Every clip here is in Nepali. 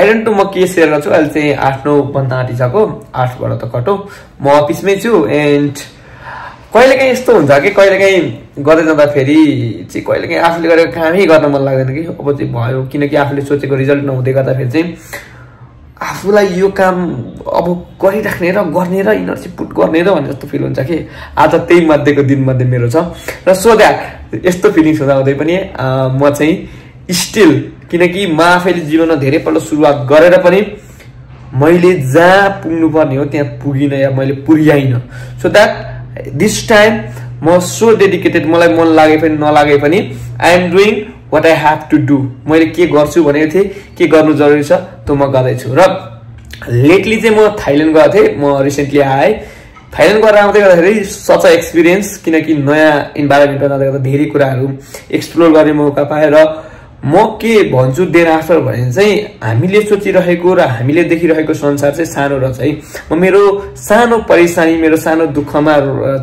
आई डोन्ट नो म के सेयर गर्छु अहिले चाहिँ 8-9 बन्न आँटिसक्यो 8 बाट त कटौ म अफिसमै छु एन्ड कहिलेकाहीँ यस्तो हुन्छ कि कहिलेकाहीँ गर्दै जाँदा फेरि चाहिँ कहिलेकाहीँ आफूले गरेको कामै गर्न मन लाग्दैन कि अब चाहिँ भयो किनकि आफूले सोचेको रिजल्ट नहुँदै गर्दा फेरि चाहिँ आफूलाई यो काम अब गरिराख्ने र गर्ने र इनर्जी पुट गर्ने र भन्ने जस्तो फिल हुन्छ कि आज त्यही मध्येको दिन मध्ये मेरो छ र सो द्याट यस्तो फिलिङ्स हुँदै पनि म चाहिँ स्टिल किनकि म आफैले जीवनमा धेरैपल्ट सुरुवात गरेर पनि मैले जहाँ पुग्नु पर्ने हो त्यहाँ पुगिन या मैले पुर्याइन सो द्याट दिस टाइम म सो डेडिकेटेड मलाई मन लागे पनि नलागे पनि I am doing what I have to do मैले के गर्छु भनेको थिएँ के गर्नु जरुरी छ त्यो म गर्दैछु र लेटली चाहिँ म थाइल्यान्ड गएको थिएँ म रिसेन्टली आएँ थाइल्यान्ड गएर आउँदै गर्दाखेरि सच अ एक्सपिरियन्स किनकि नयाँ इन्भाइरोमेन्टमा जाँदा गर्दा धेरै कुराहरू एक्सप्लोर गर्ने मौका पाएँ र म के भन्छु देन आफ्टर भने चाहिँ हामीले सोचिरहेको र हामीले देखिरहेको संसार चाहिँ सानो रहेछ है म मेरो सानो परेशानी मेरो सानो दुःखमा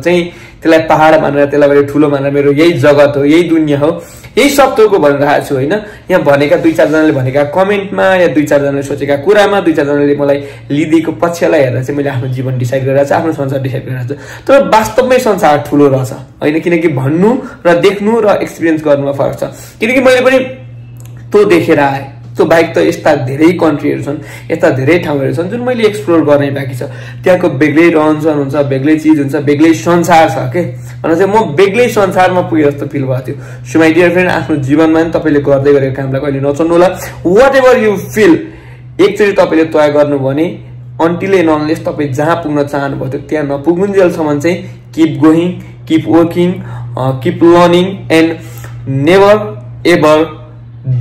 चाहिँ त्यसलाई पहाड मानेर त्यसलाई ठुलो मानेर मेरो यही जगत हो यही दुनिया हो यही सत्यको भनिरहेको छु होइन यहाँ भनेका 2-4 जनाले भनेका कमेन्टमा या 2-4 जनाले सोचेका कुरामा 2-4 जनाले मलाई लिदिएको पक्षलाई हेरेर चाहिँ मैले आफ्नो जीवन डिसाइड गरिरहेको छु आफ्नो संसार डिसाइड गरिरहेको छु तर वास्तवमै संसार ठुलो रहेछ होइन किनकि भन्नु र देख्नु र एक्सपिरियन्स गर्नुमा फरक छ किनकि मैले पनि त्यो देखेर आए त्यो बाइक त यस्ता धेरै कन्ट्रीहरू छन् यस्ता धेरै ठाउँहरू छन् जुन मैले एक्सप्लोर गर्ने बाँकी छ त्यहाँको बेग्लै रहनसहन हुन्छ बेग्लै चिज हुन्छ बेग्लै संसार छ के भने चाहिँ म बेग्लै संसारमा पुगे जस्तो फिल भएको थियो सो माई डियर फ्रेन्ड आफ्नो जीवनमा नि तपाईँले गर्दै गरेको कामलाई कहिले नछोड्नु होला वाट एभर यु फिल एकचोटि तपाईँले तय गर्नु भने अन्टिल एन्ड अनलेस तपाईँ जहाँ पुग्न चाहनुभएको थियो त्यहाँ नपुग्नुन्जेलसम्म चाहिँ keep going keep working keep learning and never ever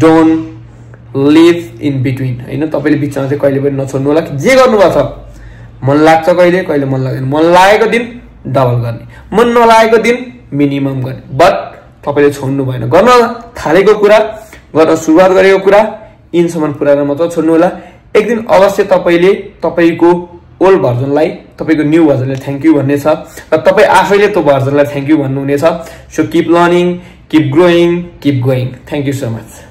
don't live in between होइन तपाईँले बिचमा चाहिँ कहिले पनि नछोड्नु होला जे गर्नुभएको छ मन लाग्छ कहिले कहिले मन लाग्दैन मन लागेको दिन डबल गर्ने मन नलागेको दिन मिनिमम गर्ने बट तपाईँले छोड्नु भएन गर्न थालेको कुरा गर्न सुरुवात गरेको कुरा यिनसम्म पुऱ्याएर मात्र छोड्नु होला एक दिन अवश्य तपाईँले तपाईँको ओल्ड भर्जनलाई तपाईँको न्यू भर्जनले थ्याङ्क यू भन्ने छ र तपाईँ आफैले त्यो भर्जनलाई थ्याङ्क यू भन्नुहुनेछ so keep learning keep growing keep going thank you so much